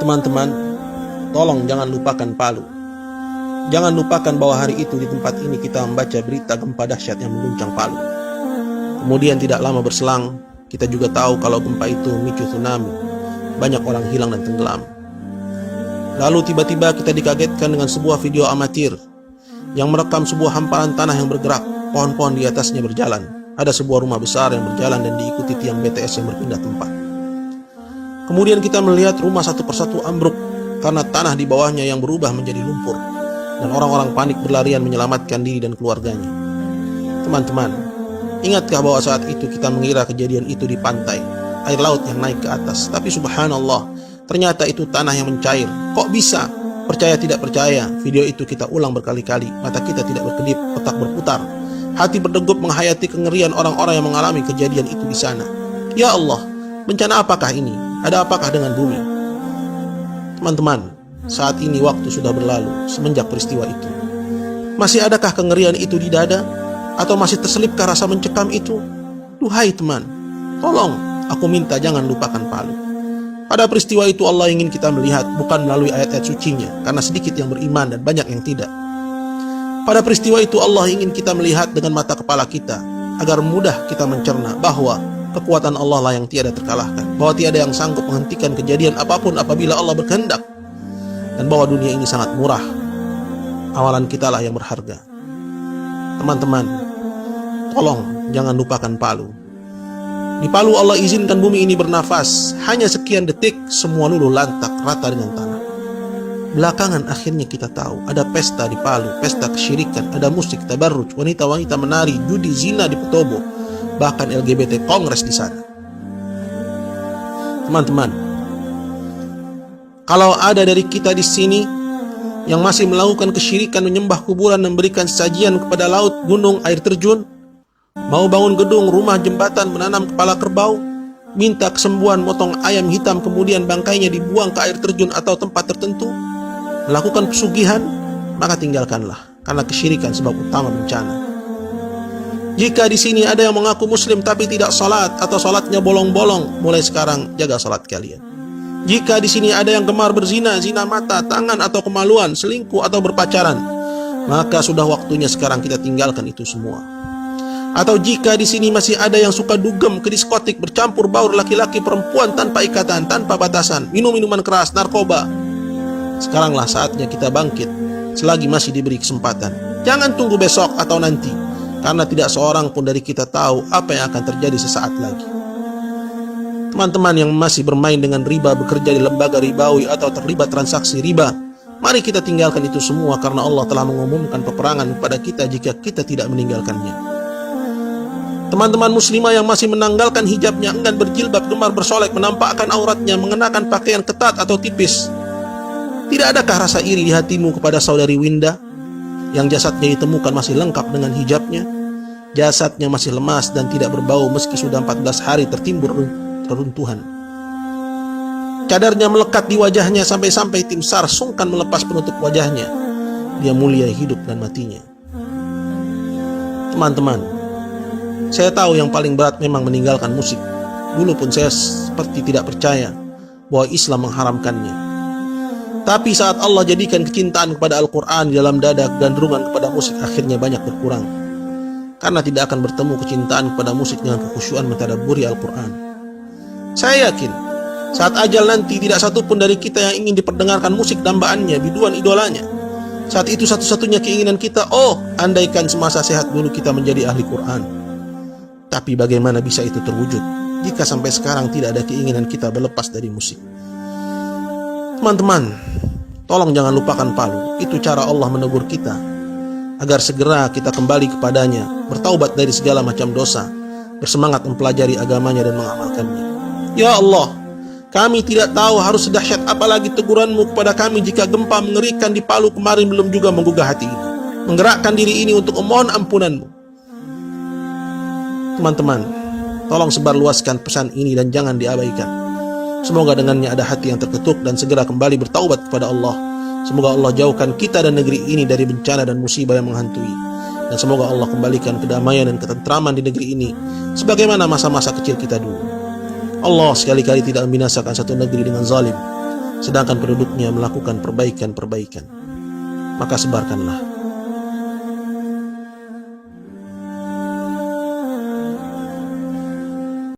Teman-teman, tolong jangan lupakan Palu. Jangan lupakan bahwa hari itu di tempat ini kita membaca berita gempa dahsyat yang mengguncang Palu. Kemudian tidak lama berselang, kita juga tahu kalau gempa itu memicu tsunami. Banyak orang hilang dan tenggelam. Lalu tiba-tiba kita dikagetkan dengan sebuah video amatir yang merekam sebuah hamparan tanah yang bergerak, pohon-pohon di atasnya berjalan. Ada sebuah rumah besar yang berjalan dan diikuti tiang BTS yang berpindah tempat. Kemudian kita melihat rumah satu persatu ambruk karena tanah di bawahnya yang berubah menjadi lumpur, dan orang-orang panik berlarian menyelamatkan diri dan keluarganya. Teman-teman, ingatkah bahwa saat itu kita mengira kejadian itu di pantai, air laut yang naik ke atas, tapi subhanallah, ternyata itu tanah yang mencair. Kok bisa? Percaya tidak percaya, video itu kita ulang berkali-kali. Mata kita tidak berkedip, otak berputar, hati berdegup menghayati kengerian orang-orang yang mengalami kejadian itu di sana. Ya Allah, bencana apakah ini? Ada apakah dengan bumi? Teman-teman, saat ini waktu sudah berlalu semenjak peristiwa itu. Masih adakah kengerian itu di dada? Atau masih terselipkah rasa mencekam itu? Duhai teman, tolong, aku minta jangan lupakan Palu. Pada peristiwa itu Allah ingin kita melihat bukan melalui ayat-ayat sucinya, karena sedikit yang beriman dan banyak yang tidak. Pada peristiwa itu Allah ingin kita melihat dengan mata kepala kita, agar mudah kita mencerna bahwa kekuatan Allah lah yang tiada terkalahkan, bahwa tiada yang sanggup menghentikan kejadian apapun apabila Allah berkehendak, dan bahwa dunia ini sangat murah. Amalan kita lah yang berharga. Teman-teman, tolong jangan lupakan Palu. Di Palu Allah izinkan bumi ini bernafas. Hanya sekian detik semua luluh lantak rata dengan tanah. Belakangan akhirnya kita tahu ada pesta di Palu, pesta kesyirikan, ada musik, tabarruj, wanita-wanita menari, judi, zina di Petobo, bahkan LGBT kongres di sana. Teman-teman, kalau ada dari kita di sini yang masih melakukan kesyirikan, menyembah kuburan, memberikan sajian kepada laut, gunung, air terjun, mau bangun gedung, rumah, jembatan, menanam kepala kerbau, minta kesembuhan, motong ayam hitam, kemudian bangkainya dibuang ke air terjun atau tempat tertentu, melakukan pesugihan, maka tinggalkanlah, karena kesyirikan sebab utama bencana. Jika di sini ada yang mengaku muslim tapi tidak salat atau salatnya bolong-bolong, mulai sekarang jaga salat kalian. Jika di sini ada yang gemar berzina, zina mata, tangan atau kemaluan, selingkuh atau berpacaran, maka sudah waktunya sekarang kita tinggalkan itu semua. Atau jika di sini masih ada yang suka dugem ke diskotik, bercampur baur laki-laki perempuan tanpa ikatan, tanpa batasan, minum minuman keras, narkoba, sekaranglah saatnya kita bangkit selagi masih diberi kesempatan. Jangan tunggu besok atau nanti, karena tidak seorang pun dari kita tahu apa yang akan terjadi sesaat lagi. Teman-teman yang masih bermain dengan riba, bekerja di lembaga ribawi atau terlibat transaksi riba, mari kita tinggalkan itu semua, karena Allah telah mengumumkan peperangan kepada kita jika kita tidak meninggalkannya. Teman-teman muslimah yang masih menanggalkan hijabnya, enggan berjilbab, gemar bersolek, menampakkan auratnya, mengenakan pakaian ketat atau tipis, tidak adakah rasa iri di hatimu kepada saudari Winda yang jasadnya ditemukan masih lengkap dengan hijabnya? Jasadnya masih lemas dan tidak berbau meski sudah 14 hari tertimbun reruntuhan. Cadarnya melekat di wajahnya sampai-sampai tim SAR sungkan melepas penutup wajahnya. Dia mulia hidup dan matinya. Teman-teman, saya tahu yang paling berat memang meninggalkan musik. Dulu pun saya seperti tidak percaya bahwa Islam mengharamkannya. Tapi saat Allah jadikan kecintaan kepada Al-Quran di dalam dada, gandrungan kepada musik akhirnya banyak berkurang. Karena tidak akan bertemu kecintaan kepada musik dengan kekhusyuan mentadabburi Al-Quran. Saya yakin saat ajal nanti tidak satu pun dari kita yang ingin diperdengarkan musik dambaannya, biduan idolanya. Saat itu satu-satunya keinginan kita, andaikan semasa sehat dulu kita menjadi ahli Quran. Tapi bagaimana bisa itu terwujud jika sampai sekarang tidak ada keinginan kita berlepas dari musik? Teman-teman, tolong jangan lupakan Palu. Itu cara Allah menegur kita agar segera kita kembali kepadanya, bertaubat dari segala macam dosa, bersemangat mempelajari agamanya dan mengamalkannya. Ya Allah, kami tidak tahu harus sedahsyat apalagi teguranmu kepada kami jika gempa mengerikan di Palu kemarin belum juga menggugah hati ini, menggerakkan diri ini untuk memohon ampunanmu. Teman-teman, tolong sebarluaskan pesan ini dan jangan diabaikan. Semoga dengannya ada hati yang terketuk dan segera kembali bertaubat kepada Allah. Semoga Allah jauhkan kita dan negeri ini dari bencana dan musibah yang menghantui. Dan semoga Allah kembalikan kedamaian dan ketentraman di negeri ini sebagaimana masa-masa kecil kita dulu. Allah sekali-kali tidak membinasakan satu negeri dengan zalim. sedangkan penduduknya melakukan perbaikan-perbaikan. Maka sebarkanlah